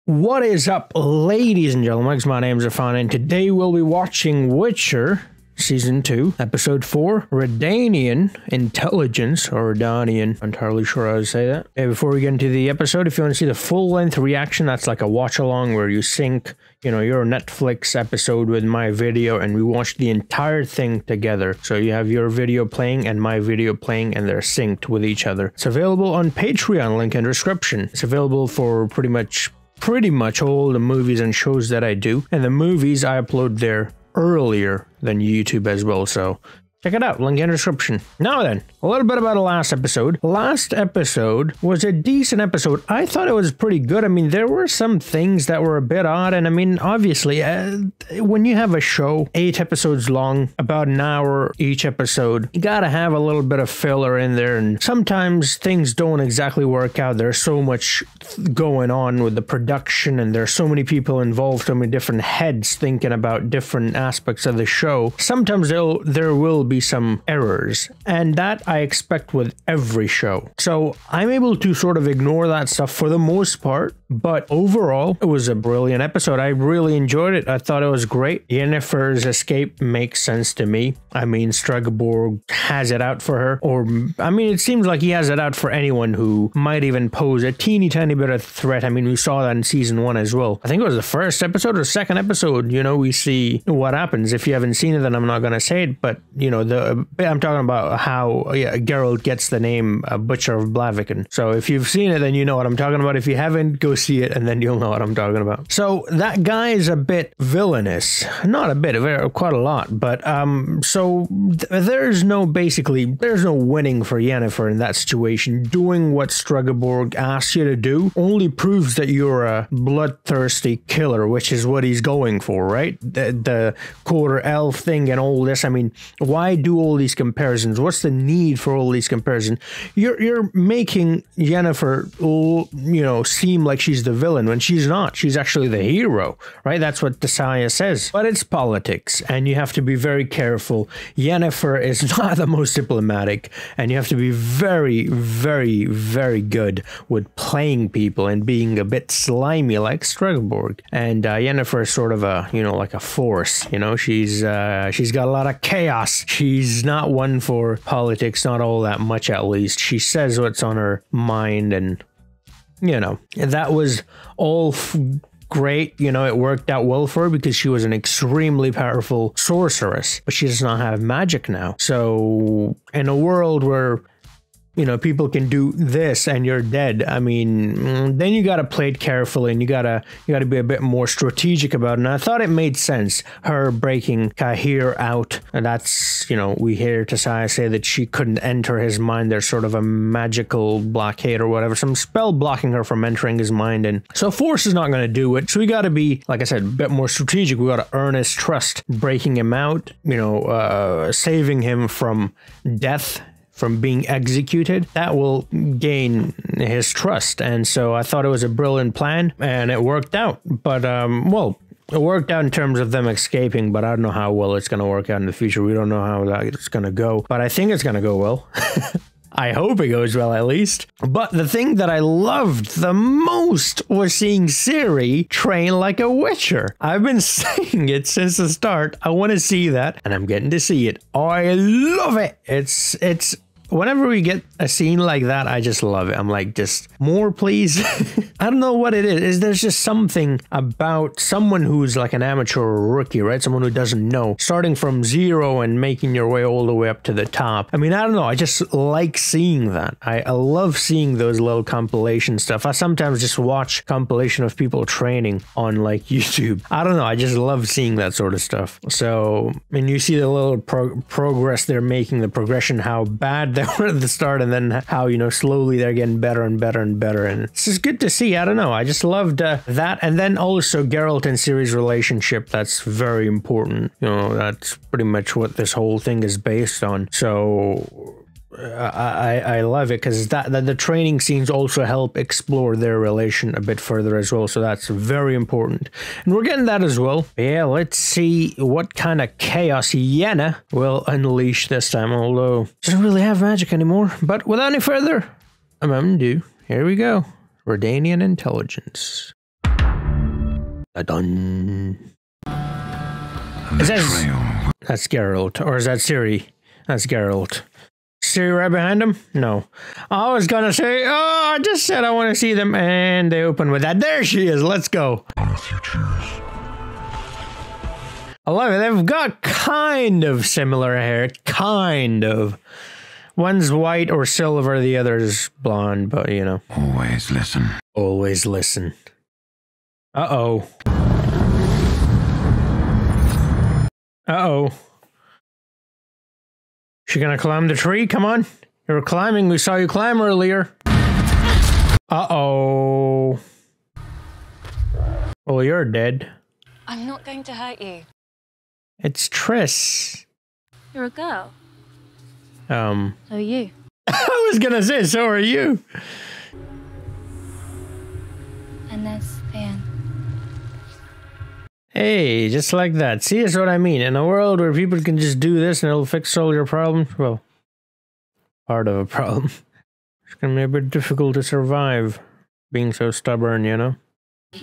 What is up, ladies and gentlemen? My name is Irfan, and today we'll be watching Witcher Season 2, Episode 4, Redanian Intelligence, or Redanian, I'm entirely sure I would say that. Okay, before we get into the episode, if you want to see the full-length reaction, that's like a watch-along where you sync, your Netflix episode with my video, and we watch the entire thing together. So you have your video playing and my video playing, and they're synced with each other. It's available on Patreon, link in description. It's available for pretty much all the movies and shows that I do, and the movies I upload there earlier than YouTube as well, so check it out, link in the description. Now then, a little bit about the last episode. Last episode was a decent episode. I thought it was pretty good. I mean, there were some things that were a bit odd, and I mean, obviously, when you have a show 8 episodes long, about an hour each episode, you gotta have a little bit of filler in there, and sometimes things don't exactly work out. There's so much going on with the production, and there's so many people involved, so many different heads thinking about different aspects of the show. Sometimes there will be some errors, and that I expect with every show. So I'm able to sort of ignore that stuff for the most part, but overall, it was a brilliant episode. I really enjoyed it. I thought it was great. Yennefer's escape makes sense to me. I mean, Stregobor has it out for her, or I mean, it seems like he has it out for anyone who might even pose a teeny tiny bit of threat. I mean, we saw that in season 1 as well. I think it was the first episode or second episode, we see what happens. If you haven't seen it, then I'm not going to say it, but I'm talking about how Geralt gets the name Butcher of Blaviken. So if you've seen it, then you know what I'm talking about. If you haven't, go see it, and then you'll know what I'm talking about. So that guy is a bit villainous. Not a bit, quite a lot. But there's no winning for Yennefer in that situation. Doing what Stregobor asks you to do only proves that you're a bloodthirsty killer, which is what he's going for, right? The quarter elf thing and all this. I mean, why do all these comparisons? What's the need for all these comparisons? You're making Yennefer, seem like she's the villain when she's not. She's actually the hero, right? That's what Cecere says. But it's politics, and you have to be very careful. Yennefer is not the most diplomatic, and you have to be very, very, very good with playing people and being a bit slimy like Stregobor. And Yennefer is sort of like a force. She's got a lot of chaos. She's not one for politics, not all that much at least. She says what's on her mind, and that was all great. It worked out well for her because she was an extremely powerful sorceress, but she does not have magic now. So in a world where people can do this and you're dead, I mean, then you got to play it carefully, and you got to be a bit more strategic about it. And I thought it made sense, her breaking Cahir out, and that's, we hear Cecere say that she couldn't enter his mind. There's sort of a magical blockade or whatever, some spell blocking her from entering his mind, and so force is not going to do it. So we got to be, like I said, a bit more strategic. We got to earn his trust, breaking him out, saving him from death, from being executed. That will gain his trust. And so I thought it was a brilliant plan, and it worked out. But, it worked out in terms of them escaping, but I don't know how well it's going to work out in the future. We don't know how that's going to go, but I think it's going to go well. I hope it goes well, at least. But the thing that I loved the most was seeing Ciri train like a witcher. I've been saying it since the start. I want to see that, and I'm getting to see it. I love it. It's whenever we get a scene like that, I just love it. I'm like, just more, please. I don't know what it is. There's just something about someone who's like an amateur or a rookie, right? Someone who doesn't know, starting from zero and making your way all the way up to the top. I mean, I don't know. I just like seeing that. I love seeing those little compilation stuff. I sometimes just watch compilation of people training on like YouTube. I don't know. I just love seeing that sort of stuff. So, and you see the little progress they're making, the progression, how bad they were at the start, and then how, slowly they're getting better and better and better. And it's just good to see. I don't know. I just loved that. And then also Geralt and Ciri's relationship. That's very important. That's pretty much what this whole thing is based on. So I love it because the training scenes also help explore their relation a bit further as well. So that's very important. And we're getting that as well. Yeah, let's see what kind of chaos Yenna will unleash this time. Although she doesn't really have magic anymore. But without any further ado, here we go. Redanian Intelligence. Dun. Is that, that's Geralt, or is that Ciri? That's Geralt. Ciri right behind him? No. I was gonna say, oh, I just said I want to see them, and they open with that. There she is. Let's go. I love it. They've got kind of similar hair. Kind of. One's white or silver, the other's blonde, but you know. Always listen. Always listen. Uh-oh. Uh-oh. She gonna climb the tree? Come on. You were climbing. We saw you climb earlier. Uh-oh. Well, you're dead. I'm not going to hurt you. It's Triss. You're a girl. So are you. I was gonna say, so are you. And that's the end. Hey, just like that. See, that's what I mean. In a world where people can just do this and it'll fix all your problems, well, part of a problem. It's gonna be a bit difficult to survive being so stubborn, you know?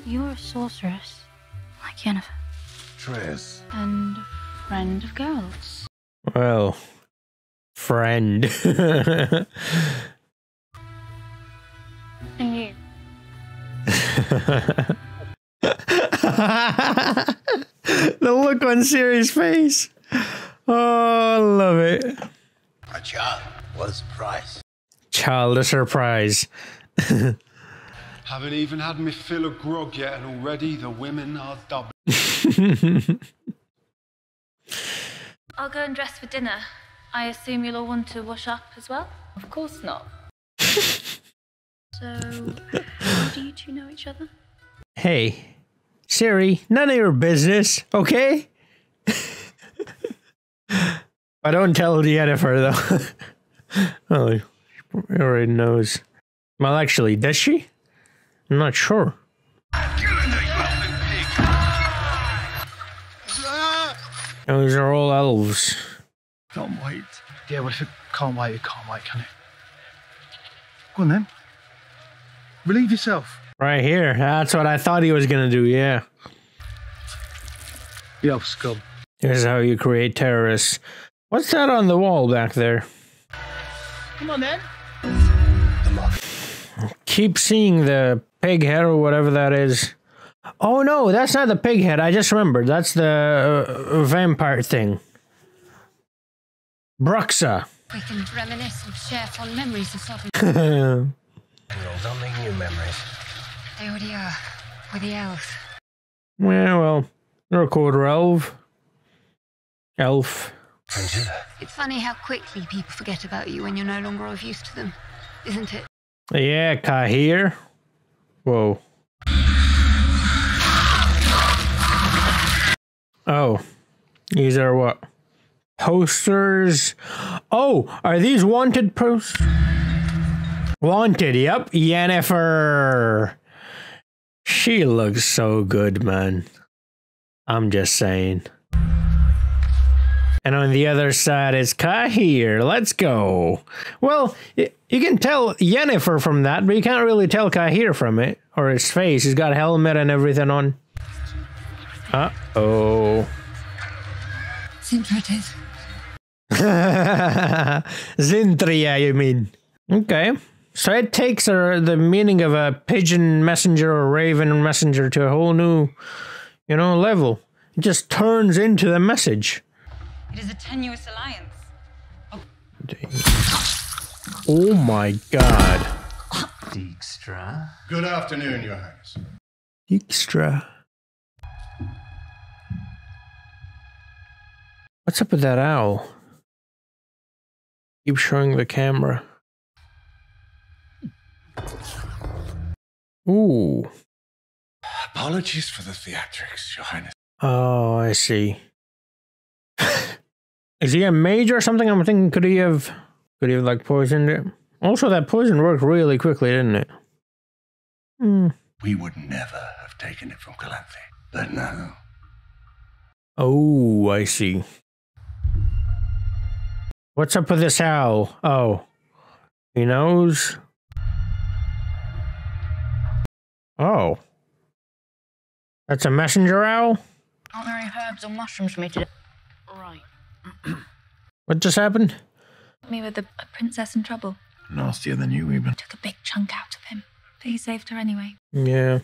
You're a sorceress, like Yennefer. Triss. And a friend of girls. Well, friend. And you. The look on Ciri's face. Oh, I love it. A child. What a surprise. Child, a surprise. Haven't even had me fill a grog yet, and already the women are double. I'll go and dress for dinner. I assume you'll all want to wash up as well? Of course not. So, how do you two know each other? Hey, Ciri, none of your business, okay? I don't tell Yennefer, though. Oh, she already knows. Well, actually, does she? I'm not sure. Those are all elves. Can't wait. Yeah, well, if it can't wait, it can't wait, can it? Go on then. Relieve yourself. Right here. That's what I thought he was gonna do, yeah. The elf scum. Here's how you create terrorists. What's that on the wall back there? Come on then. Keep seeing the pig head or whatever that is. Oh no, that's not the pig head. I just remembered. That's the vampire thing. Bruxa. We can reminisce and share fond memories of Southern. Don't make new memories. They already are. With the elves. Yeah, well, you're a quarter elf. Elf. It's funny how quickly people forget about you when you're no longer of use to them, isn't it? Yeah, Kahir. Whoa. Oh. These are what? Posters. Oh, are these wanted posters? Wanted, yep. Yennefer. She looks so good, man. I'm just saying. And on the other side is Kahir. Let's go. Well, you can tell Yennefer from that, but you can't really tell Kahir from it. Or his face. He's got a helmet and everything on. Uh-oh. Sintra it is. Zintria, you mean. Okay. So it takes the meaning of a pigeon messenger or raven messenger to a whole new, you know, level. It just turns into the message. It is a tenuous alliance. Oh my god. Dijkstra. Good afternoon, Your Highness. Extra. What's up with that owl? Keep showing the camera. Ooh. Apologies for the theatrics, Your Highness. Oh, I see. Is he a mage or something? I'm thinking, could he have like poisoned it? Also, that poison worked really quickly, didn't it? We would never have taken it from Calanthe, but no. Oh, I see. What's up with this owl? Oh, he knows. Oh. That's a messenger owl? Aren't there any herbs or mushrooms for me today? Right. What just happened? Me with a princess in trouble. Nastier than you, even. Took a big chunk out of him. But he saved her anyway. Yeah.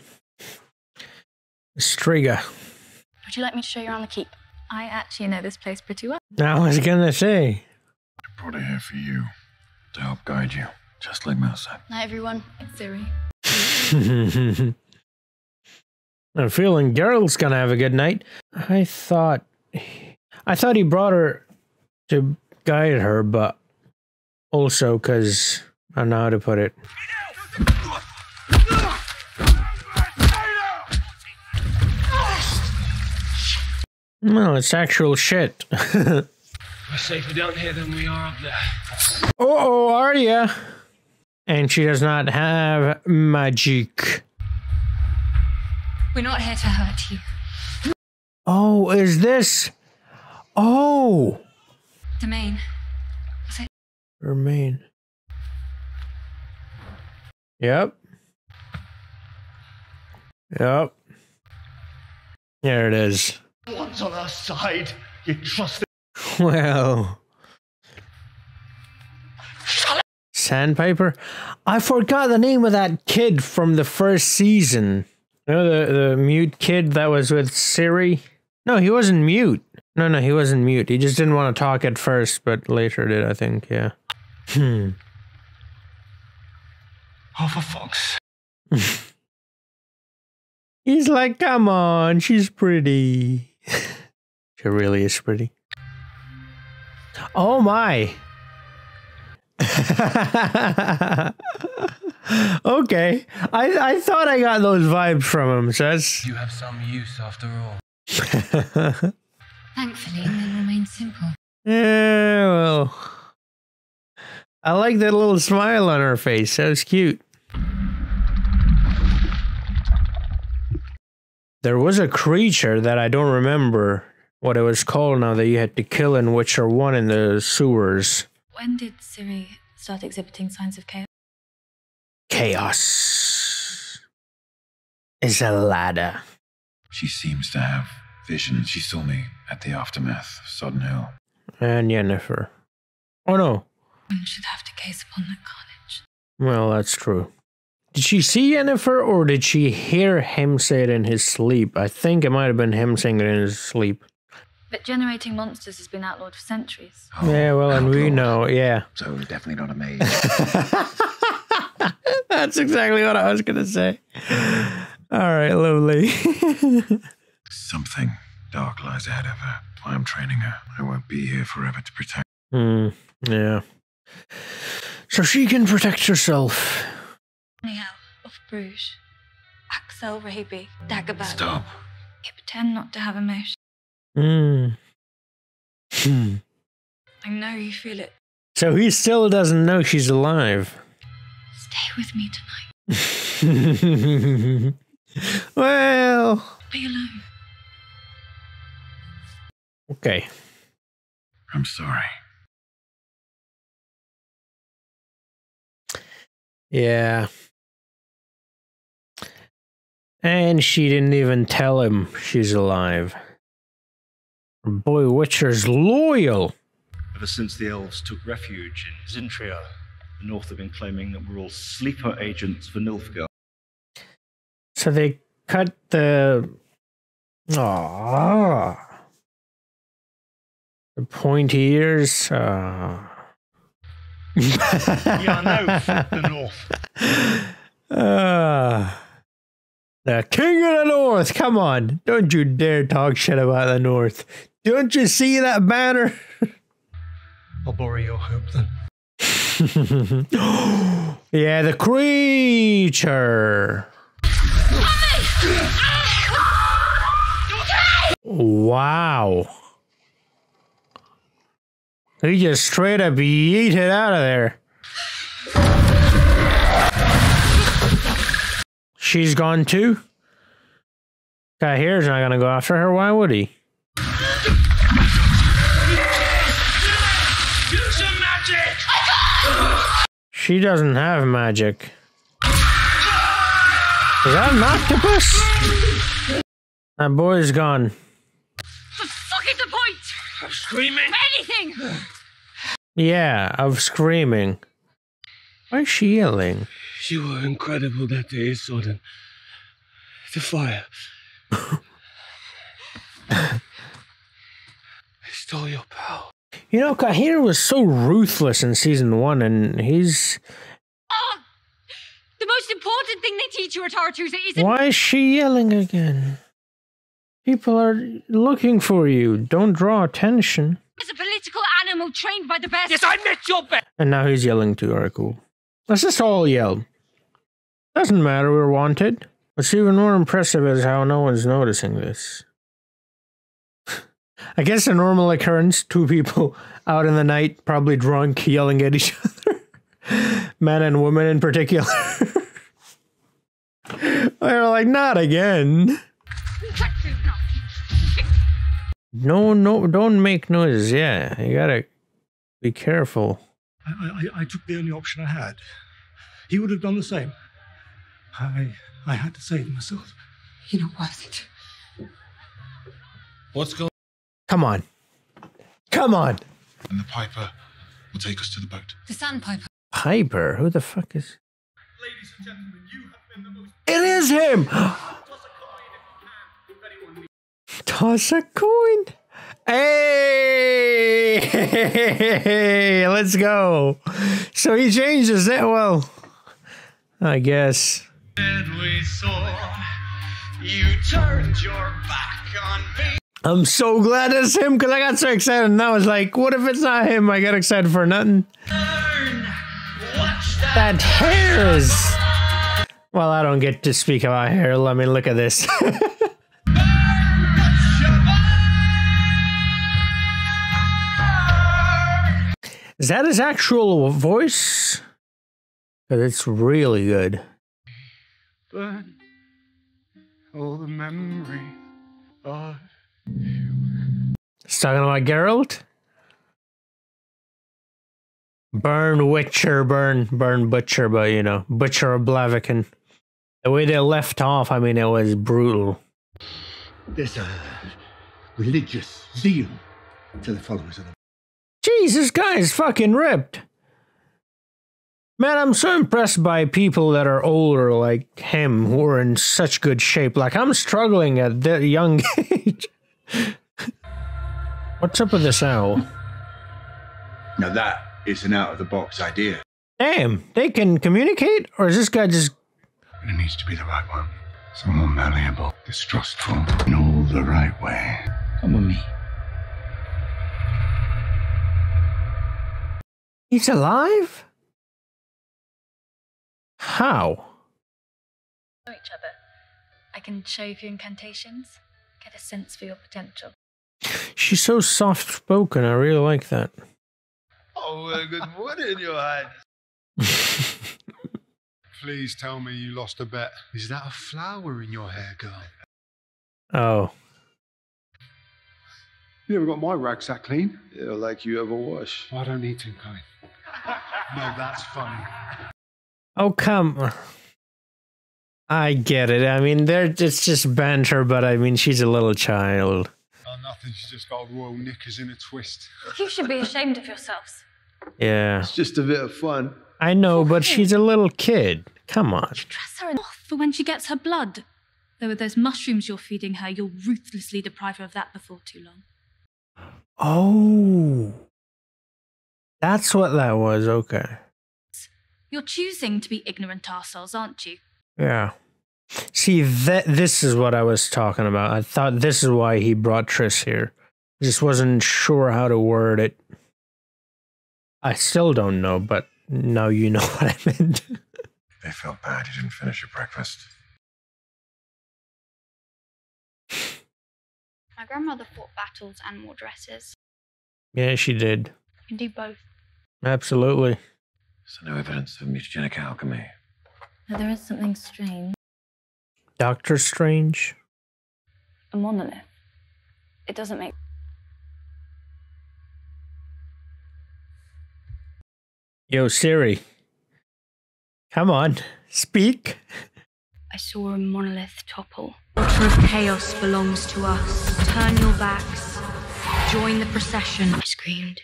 Striga. Would you like me to show you around the keep? I actually know this place pretty well. I was gonna say. I brought her here for you. To help guide you. Just like Mel said. Night, everyone. It's Cecere. I'm feeling Geralt's gonna have a good night. I thought he brought her to guide her, but also because I don't know how to put it. No, it's actual shit. We're safer down here than we are up there. Oh, Aria. And she does not have magic. We're not here to hurt you. Oh, is this? Oh. Domain. Was it? Remain. Yep. Yep. There it is. One's on our side. You trust it. Well. Sandpiper? I forgot the name of that kid from the first season. You know, the mute kid that was with Cecere? No, he wasn't mute. No, he wasn't mute. He just didn't want to talk at first, but later did, I think, yeah. Oh, for fuck's. He's like, come on, she's pretty. She really is pretty. Oh my. Okay. I thought I got those vibes from him, so that's... You have some use after all. Thankfully, they remain simple. Yeah, well... I like that little smile on her face. That was cute. There was a creature that I don't remember what it was called now that you had to kill in Witcher 1 in the sewers. When did Cecere start exhibiting signs of chaos? Chaos is a ladder. She seems to have visions. She saw me at the aftermath of Sodden Hill. And Yennefer. Oh no. One should have to gaze upon that carnage. Well, that's true. Did she see Yennefer or did she hear him say it in his sleep? I think it might have been him saying it in his sleep. But generating monsters has been outlawed for centuries. Oh, Yeah, well, and we outlawed. know, yeah. So definitely not a maid. That's exactly what I was going to say. All right, lovely. Something dark lies ahead of her. I am training her. I won't be here forever to protect. Yeah. So she can protect herself. Anyhow, of Bruges. Axel Raby, Dagobah. Stop. You pretend not to have emotion. I know you feel it. So he still doesn't know she's alive. Stay with me tonight. Well. Be alone. Okay. I'm sorry. Yeah. And she didn't even tell him she's alive. Boy, Witcher's loyal. Ever since the elves took refuge in Zintria, the North have been claiming that we're all sleeper agents for Nilfgaard. So they cut the... Aww. The pointy ears. Yeah, I know. Fuck the North. The King of the North. Come on. Don't you dare talk shit about the North. Don't you see that banner? I'll borrow your hope then. Yeah, the creature. Wow. He just straight up yeeted out of there. She's gone too? Guy here's not gonna go after her. Why would he? Use some magic! She doesn't have magic. Is that an octopus? That boy's gone. The fuck is the point? I'm screaming. Anything! Yeah, of screaming. Why is she yelling? You were incredible that day, Sorden. The fire. I stole your power. You know, Kahir was so ruthless in season 1, and he's... Oh! The most important thing they teach you at R2 isn't... Why is she yelling again? People are looking for you. Don't draw attention. As a political animal trained by the best... Yes, I met your best! And now he's yelling too. Alright, cool. Let's just all yell. Doesn't matter, we're wanted. What's even more impressive is how no one's noticing this. I guess a normal occurrence, 2 people out in the night, probably drunk, yelling at each other. Men and women in particular. They're like, not again. No, don't make noises. Yeah, you gotta be careful. I took the only option I had. He would have done the same. I had to save myself. You're not worth it. What's going on? Come on. Come on. And the Piper will take us to the boat. The Sandpiper. Piper? Who the fuck is... Ladies and gentlemen, you have been the most... It is him! Toss a coin. Hey! Let's go. So he changes it. Well, I guess. We saw you turned your back on me. I'm so glad it's him because I got so excited and I was like, what if it's not him? I got excited for nothing. That hair is... Well, I don't get to speak about hair. Let me look at this. Is that his actual voice? Because it's really good. Burn all the memory of... He's talking about Geralt? Burn Witcher, burn Butcher, but you know, Butcher of Blaviken. The way they left off, I mean, it was brutal. There's a religious zeal to the followers of the... Jeez, this guy is fucking ripped. Man, I'm so impressed by people that are older like him who are in such good shape. Like, I'm struggling at that young age. What's up with this owl? Now that is an out-of-the-box idea. Damn, they can communicate? Or is this guy just... It needs to be the right one. Someone malleable, distrustful, in all the right way. Come with me. He's alive? How? Know each other. I can show you a few incantations, get a sense for your potential. She's so soft-spoken, I really like that. Oh, good morning, your Highness. Please tell me you lost a bet. Is that a flower in your hair, girl? Oh. You ever got my rucksack clean? Yeah, like you ever wash. I don't need to, Kai. No, that's funny. Oh, come. I get it. I mean, it's just banter, but I mean, she's a little child. Oh, nothing. She's just got royal knickers in a twist. You should be ashamed of yourselves. Yeah. It's just a bit of fun. I know, but she's a little kid. Come on. You dress her enough for when she gets her blood. Though with those mushrooms you're feeding her, you'll ruthlessly deprive her of that before too long. Oh. That's what that was, okay. You're choosing to be ignorant arseholes, aren't you? Yeah. See, this is what I was talking about. I thought this is why he brought Triss here. I just wasn't sure how to word it. I still don't know, but now you know what I meant. They felt bad you didn't finish your breakfast. My grandmother fought battles and wore dresses. Yeah, she did. You can do both. Absolutely. So no evidence of mutagenic alchemy. No, there is something strange. Doctor Strange? A monolith. It doesn't make... Yo, Siri. Come on, speak. I saw a monolith topple Altar of chaos belongs to us. Turn your backs. Join the procession. I screamed,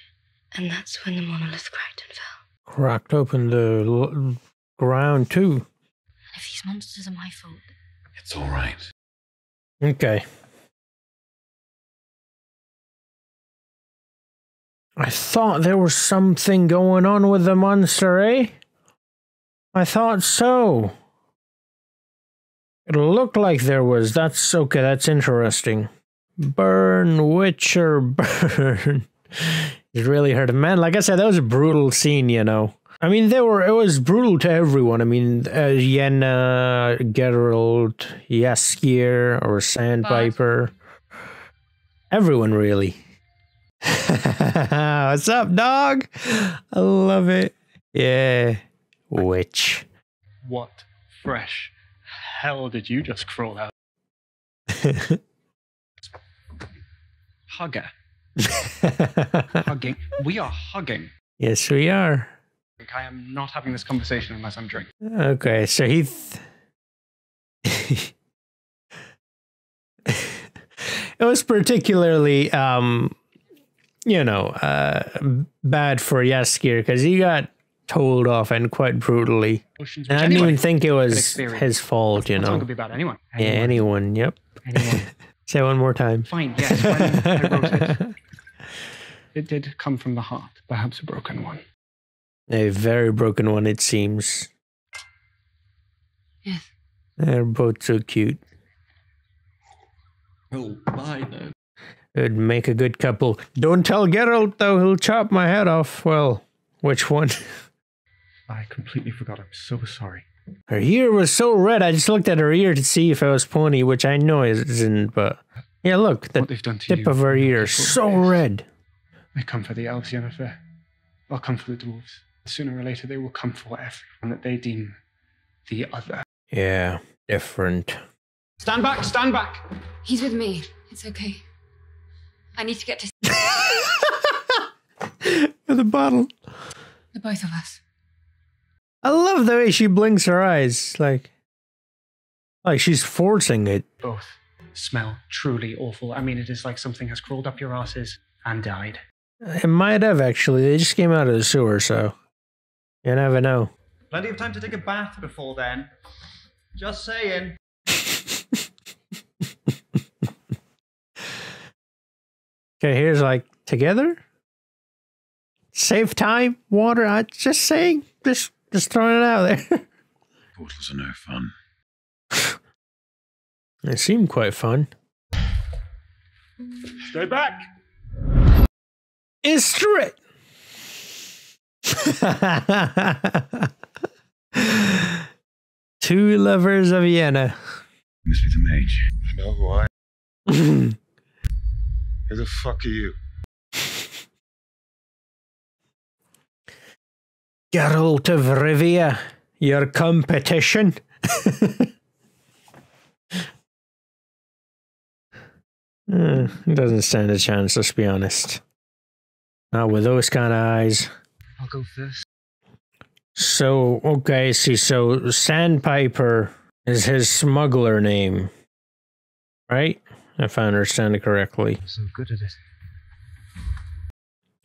and that's when the monolith cracked and fell. Cracked open the ground too. If these monsters are my fault, It's all right. Okay. I thought there was something going on with the monster, eh? I thought so. It looked like there was. That's okay, that's interesting. Burn, Witcher, burn. It really hurt him. Man, like I said, that was a brutal scene, you know. I mean, it was brutal to everyone. I mean, Yenna, Geralt, Jaskier, or Sandpiper. Everyone, really. What's up, dog? I love it. Yeah. Witch. What fresh hell did you just crawl out? Hugger. Hugging. We are hugging. Yes, we are. I am not having this conversation unless I'm drinking. Okay, so it was particularly, you know, bad for Jaskier because he got told off and quite brutally. And I didn't even think it was his fault, you know. It could be about anyone. Yeah, anyone, yep. Anyone. Say it one more time. Fine, yes. When I wrote it did come from the heart, perhaps a broken one. A very broken one, it seems. Yes. They're both so cute. Oh, bye then. It'd make a good couple. Don't tell Geralt, though. He'll chop my head off. Well, which one? I completely forgot. I'm so sorry. Her ear was so red. I just looked at her ear to see if it was pointy, which I know it isn't, but... Yeah, look. The tip of her ear is so red. They come for the elves, Yennefer. They'll come for the dwarves. Sooner or later, they will come for everyone that they deem the other. Yeah, different. Stand back, stand back! He's with me. It's okay. I need to get to... The bottle. The both of us. I love the way she blinks her eyes, like she's forcing it. Both smell truly awful. I mean, it is like something has crawled up your asses and died. It might have, actually. They just came out of the sewer, so you never know. Plenty of time to take a bath before then. Just saying. Okay, here's like, together? Save time, water, I'm just saying, just throwing it out there. Portals are no fun. They seem quite fun. Stay back! It's straight! Two lovers of Vienna. Must be the mage. No, why? Who the fuck are you? Geralt of Rivia, your competition. Doesn't stand a chance, let's be honest. Not with those kind of eyes. I'll go first. So, okay, see, so Sandpiper is his smuggler name, right? If I understand it correctly. So good at it.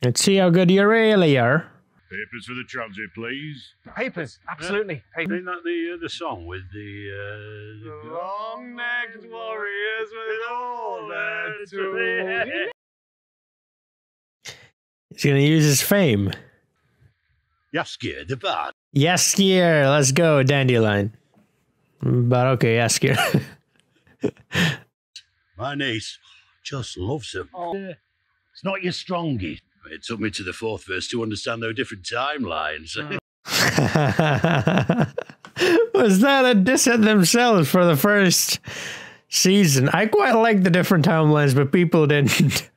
Let's see how good you really are. Papers for the transit, please. Papers, absolutely. Papers. Isn't that the song with the long-necked warriors with all their tools. He's gonna use his fame. Jaskier, the bard. Jaskier, let's go, Dandelion. But okay, Jaskier. My niece just loves him. Oh. It's not your strongest. It took me to the fourth verse to understand those different timelines. Was that a diss at themselves for the first season? I quite like the different timelines, but people didn't.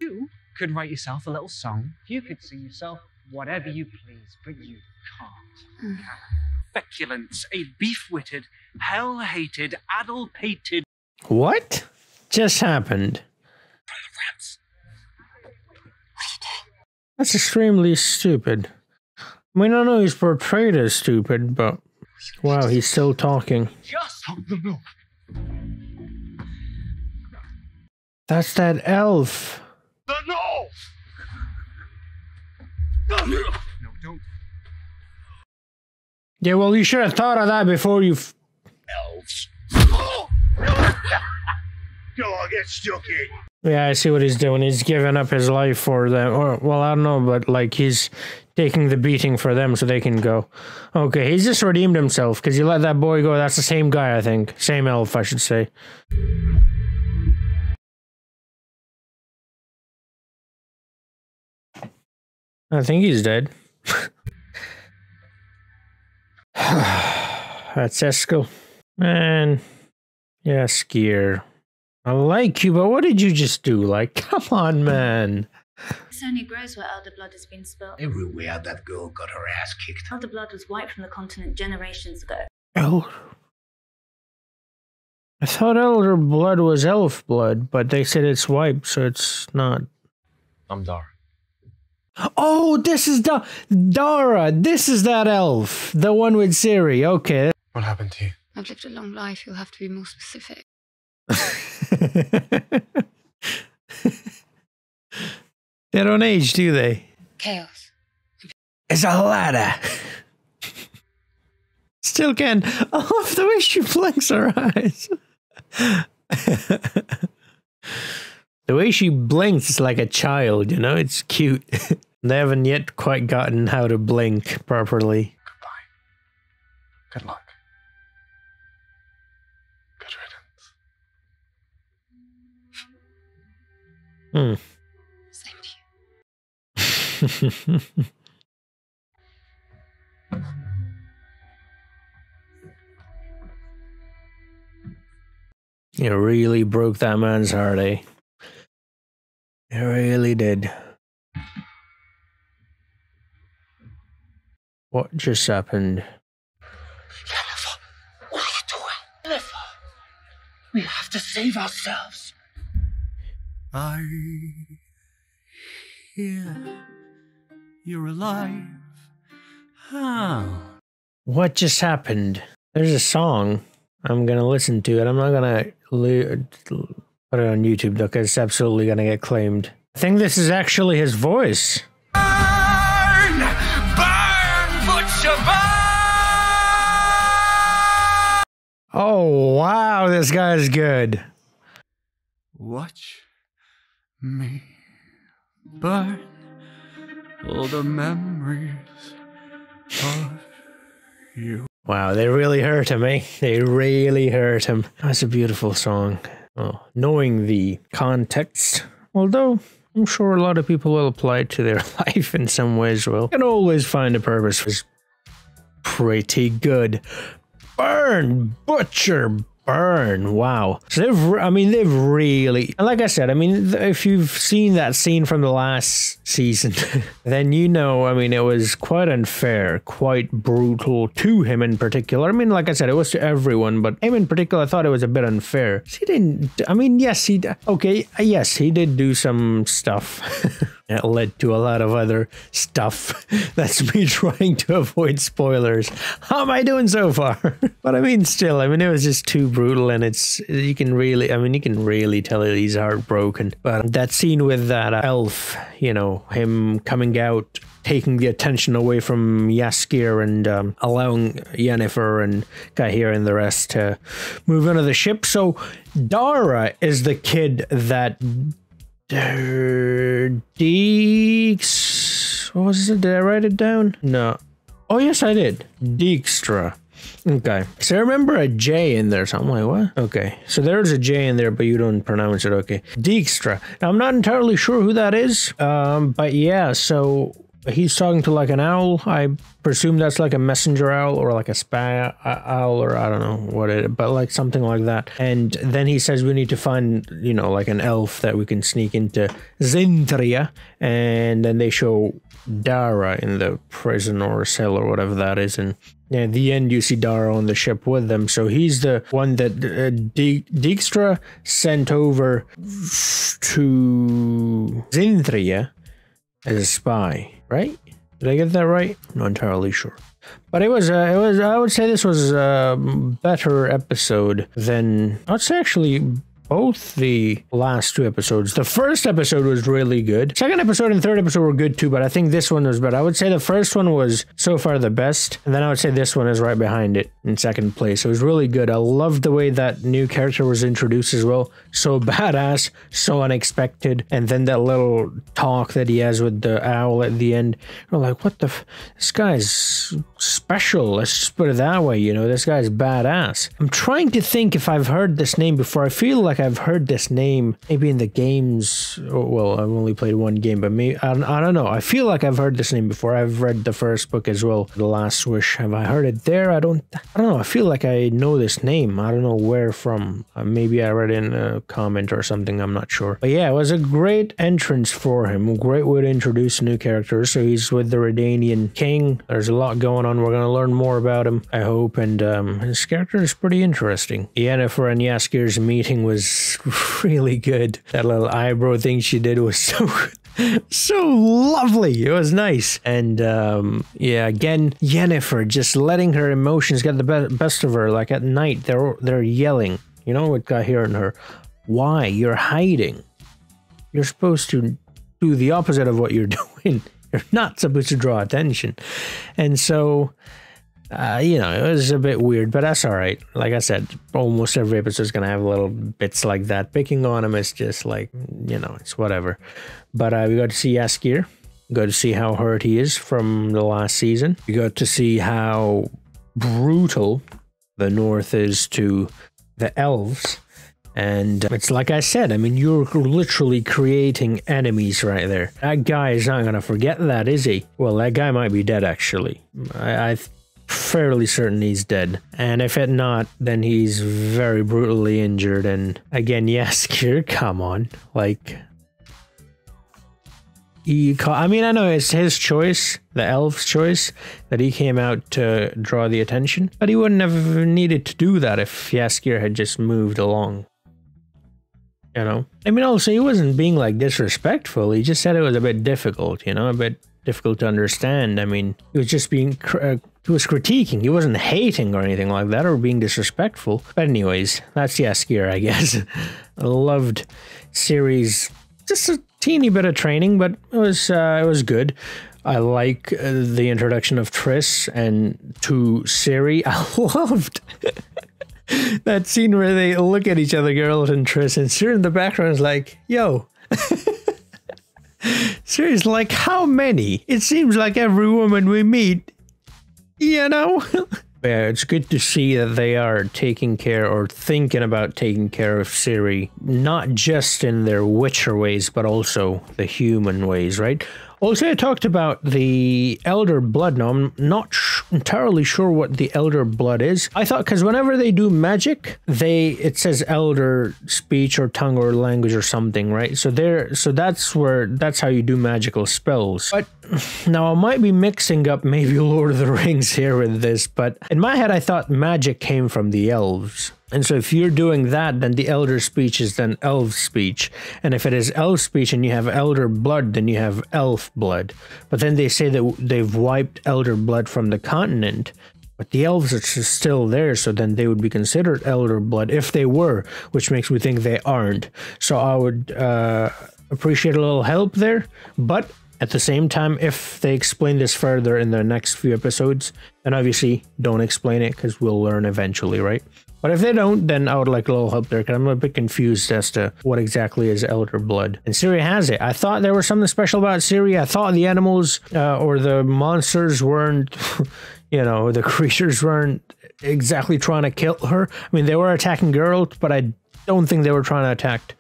You could write yourself a little song. You could sing yourself whatever you please, but you can't. Feculence, a beef-witted, hell-hated, addle-pated... What just happened? That's extremely stupid. I mean, I know he's portrayed as stupid, but wow, he's still talking. Just hold them up. That's that elf. The North! No, don't. Yeah, well, you should have thought of that before you... Elves. Go on, get stuck in. Yeah, I see what he's doing. He's giving up his life for them. Or, well, I don't know, but like he's taking the beating for them so they can go. Okay, he's just redeemed himself because he let that boy go. That's the same guy, I think. Same elf, I should say. I think he's dead. That's Eskel. Man. Yeah, Skier. I like you, but what did you just do? Like, come on, man. This only grows where elder blood has been spilt. Everywhere that girl got her ass kicked. Elder blood was wiped from the continent generations ago. I thought elder blood was elf blood, but they said it's wiped, so it's not. I'm Dar. Oh, this is Dara. This is that elf. The one with Cecere. Okay. What happened to you? I've lived a long life. You'll have to be more specific. They don't age, do they? Chaos. It's a ladder. Still can. I love the way she blinks her eyes. The way she blinks is like a child, you know? It's cute. They haven't yet quite gotten how to blink properly. Goodbye. Good luck. Good riddance. Same to you. You really broke that man's heart, eh? It really did. What just happened? Jennifer, what are you doing? Jennifer, we have to save ourselves. I hear you're alive. How? What just happened? There's a song I'm gonna listen to it. I'm not gonna put it on YouTube though, because it's absolutely gonna get claimed. I think this is actually his voice. Burn! Burn! Butcher, burn! Oh wow, this guy's good. Watch me burn all the memories of you. Wow, they really hurt him, eh? They really hurt him. That's a beautiful song. Oh, knowing the context, although I'm sure a lot of people will apply it to their life in some ways. Well, can always find a purpose. It's pretty good. Burn, butcher, burn. Wow. So they've really, like I said, I mean, if you've seen that scene from the last season, then you know, I mean, it was quite unfair, quite brutal to him in particular. I mean, like I said, it was to everyone, but him in particular, I thought it was a bit unfair. He didn't, I mean, yes, he did do some stuff. It led to a lot of other stuff. That's me trying to avoid spoilers. How am I doing so far? But I mean, still, I mean, it was just too brutal, and you can really tell that he's heartbroken. But that scene with that elf, you know, him coming out, taking the attention away from Jaskier and allowing Yennefer and Kahir and the rest to move into the ship. So Dara is the kid that what was it? Did I write it down? No. Oh, yes, I did. Dijkstra. Okay. So I remember a J in there. So I'm like, what? Okay. So there's a J in there, but you don't pronounce it. Okay. Dijkstra. Now, I'm not entirely sure who that is. But yeah, so he's talking to like an owl. I presume that's like a messenger owl or like a spy owl, or I don't know what it is, but like something like that. And then he says we need to find, you know, like an elf that we can sneak into Zintria. And then they show Dara in the prison or cell or whatever that is. And at the end, you see Dara on the ship with them. So he's the one that Dijkstra sent over to Zintria as a spy, right? Did I get that right? I'm not entirely sure. But I would say this was a better episode than, I'd say actually both the last 2 episodes. The first episode was really good. Second episode and third episode were good too, but I think this one was better. I would say the first one was so far the best, and then I would say this one is right behind it in second place. It was really good. I loved the way that new character was introduced as well. So badass, so unexpected, and then that little talk that he has with the owl at the end. We're like, what the this guy's special, let's just put it that way, you know, this guy's badass. I'm trying to think if I've heard this name before. I feel like I've heard this name maybe in the games. Well, I've only played one game, but maybe I don't know. I feel like I've heard this name before. I've read the first book as well, The Last Wish. Have I heard it there? I don't know. I feel like I know this name. I don't know where from. Maybe I read it in a comment or something. I'm not sure. But yeah, it was a great entrance for him. A great way to introduce new characters. So he's with the Redanian king. There's a lot going on. We're going to learn more about him, I hope. And his character is pretty interesting. Yennefer and Jaskir's meeting was really good. That little eyebrow thing she did was so lovely. It was nice. And yeah, again, Yennefer just letting her emotions get the best of her. Like at night, they're yelling. You know what got here in her? Why? You're hiding. You're supposed to do the opposite of what you're doing. You're not supposed to draw attention. And so, you know, it was a bit weird, but that's all right. Like I said, almost every episode is going to have little bits like that. Picking on him is just like, you know, it's whatever. But we got to see Jaskier. We got to see how hurt he is from the last season. We got to see how brutal the North is to the elves. And it's like I said, I mean, you're literally creating enemies right there. That guy is not going to forget that, is he? Well, that guy might be dead, actually. I'm fairly certain he's dead. And if it's not, then he's very brutally injured. And again, Jaskier, come on. Like, I mean, I know it's his choice, the elf's choice, that he came out to draw the attention. But he wouldn't have needed to do that if Jaskier had just moved along. You know, I mean, also, he wasn't being like disrespectful. He just said it was a bit difficult, you know, a bit difficult to understand. I mean, he was just being, he was critiquing. He wasn't hating or anything like that or being disrespectful. But anyways, that's Jaskier, I guess. I loved Cecere's, just a teeny bit of training, but it was good. I like the introduction of Triss and to Cere. I loved that scene where they look at each other, Geralt and Triss, and Cere in the background is like, yo. Cere's like, how many? It seems like every woman we meet, you know? Yeah, it's good to see that they are taking care or thinking about taking care of Cere, not just in their Witcher ways, but also the human ways, right? Also, I talked about the Elder Blood. Now, I'm not entirely sure what the Elder Blood is. I thought, because whenever they do magic, it says Elder speech or tongue or language or something, right? So that's how you do magical spells. But now I might be mixing up maybe Lord of the Rings here with this, but in my head, I thought magic came from the elves. And so if you're doing that, then the elder speech is then elf speech. And if it is elf speech and you have elder blood, then you have elf blood. But then they say that they've wiped elder blood from the continent. But the elves are still there, so then they would be considered elder blood if they were, which makes me think they aren't. So I would appreciate a little help there. But at the same time, if they explain this further in the next few episodes, then obviously don't explain it because we'll learn eventually, right? But if they don't, then I would like a little help there because I'm a bit confused as to what exactly is Elder Blood. And Cere has it. I thought there was something special about Cere. I thought the animals or the monsters weren't, you know, the creatures weren't exactly trying to kill her. I mean, they were attacking Geralt, but I don't think they were trying to attack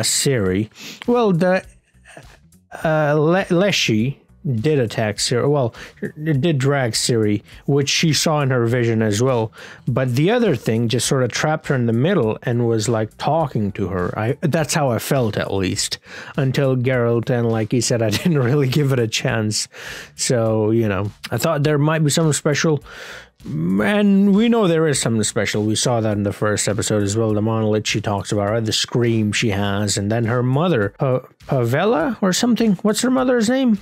Cere. Well, the Leshy did attack Cere. Well, it did drag Cere, which she saw in her vision as well. But the other thing just sort of trapped her in the middle and was like talking to her. That's how I felt, at least, until Geralt, and like he said, I didn't really give it a chance. So, you know, I thought there might be something special. And we know there is something special. We saw that in the first episode as well. The monolith she talks about, right? The scream she has. And then her mother, Pavella or something. What's her mother's name?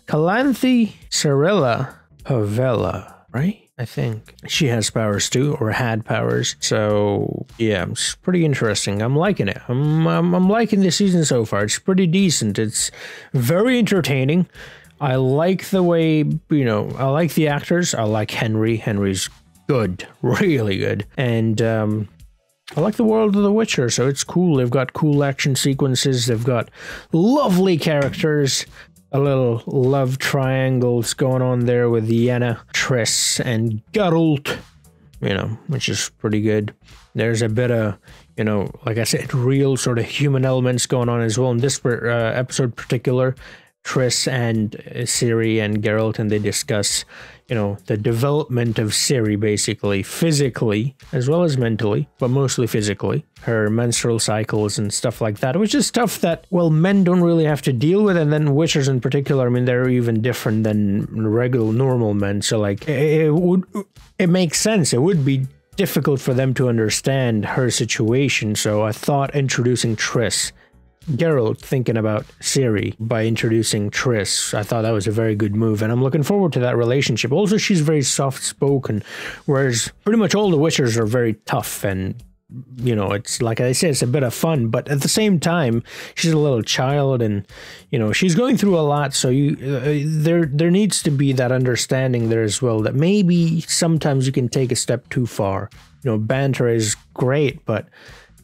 Calanthe Cirilla Pavella, right? I think. She has powers too, or had powers. So yeah, it's pretty interesting. I'm liking it. I'm liking this season so far. It's pretty decent. It's very entertaining. I like the way, you know, I like the actors. I like Henry. Henry's good, really good. And I like the world of The Witcher, so it's cool. They've got cool action sequences. They've got lovely characters. A little love triangles going on there with Yenna, Triss, and Geralt, you know, which is pretty good. There's a bit of, you know, like I said, real sort of human elements going on as well. In this episode particular, Triss and Cecere and Geralt, and they discuss, you know, the development of Cecere, basically, physically as well as mentally, but mostly physically, her menstrual cycles and stuff like that, which is stuff that, well, men don't really have to deal with, and then Witchers in particular, I mean, they're even different than regular, normal men, so, like, it makes sense. It would be difficult for them to understand her situation, so I thought introducing Triss, Geralt thinking about Ciri by introducing Triss, I thought that was a very good move, and I'm looking forward to that relationship. Also, she's very soft-spoken, whereas pretty much all the Witchers are very tough, and, you know, it's like I said, it's a bit of fun, but at the same time, she's a little child, and, you know, she's going through a lot, so there needs to be that understanding there as well, that maybe sometimes you can take a step too far. You know, banter is great, but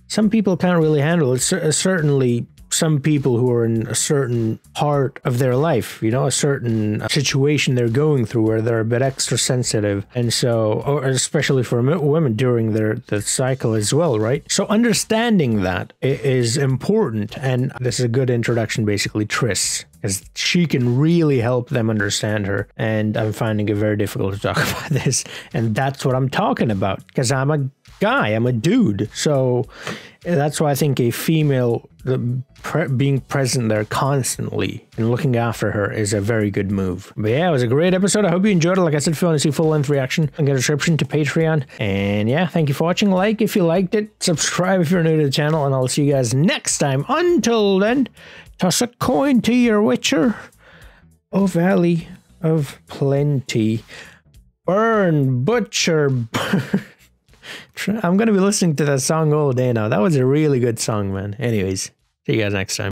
some people can't really handle it. Certainly some people who are in a certain part of their life, you know, a certain situation they're going through where they're a bit extra sensitive. And so, or especially for women during the cycle as well, right? So understanding that is important. And this is a good introduction, basically, Triss, because she can really help them understand her. And I'm finding it very difficult to talk about this. And that's what I'm talking about, because I'm a guy, I'm a dude. So that's why I think a female being present there constantly and looking after her is a very good move. But yeah, it was a great episode. I hope you enjoyed it. Like I said, if you want to see full-length reaction, I'll get a subscription to Patreon. And yeah, thank you for watching. Like if you liked it, subscribe if you're new to the channel, and I'll see you guys next time. Until then, toss a coin to your Witcher. Oh, Valley of Plenty. Burn, butcher, burn. I'm going to be listening to that song all day now. That was a really good song, man. Anyways, see you guys next time.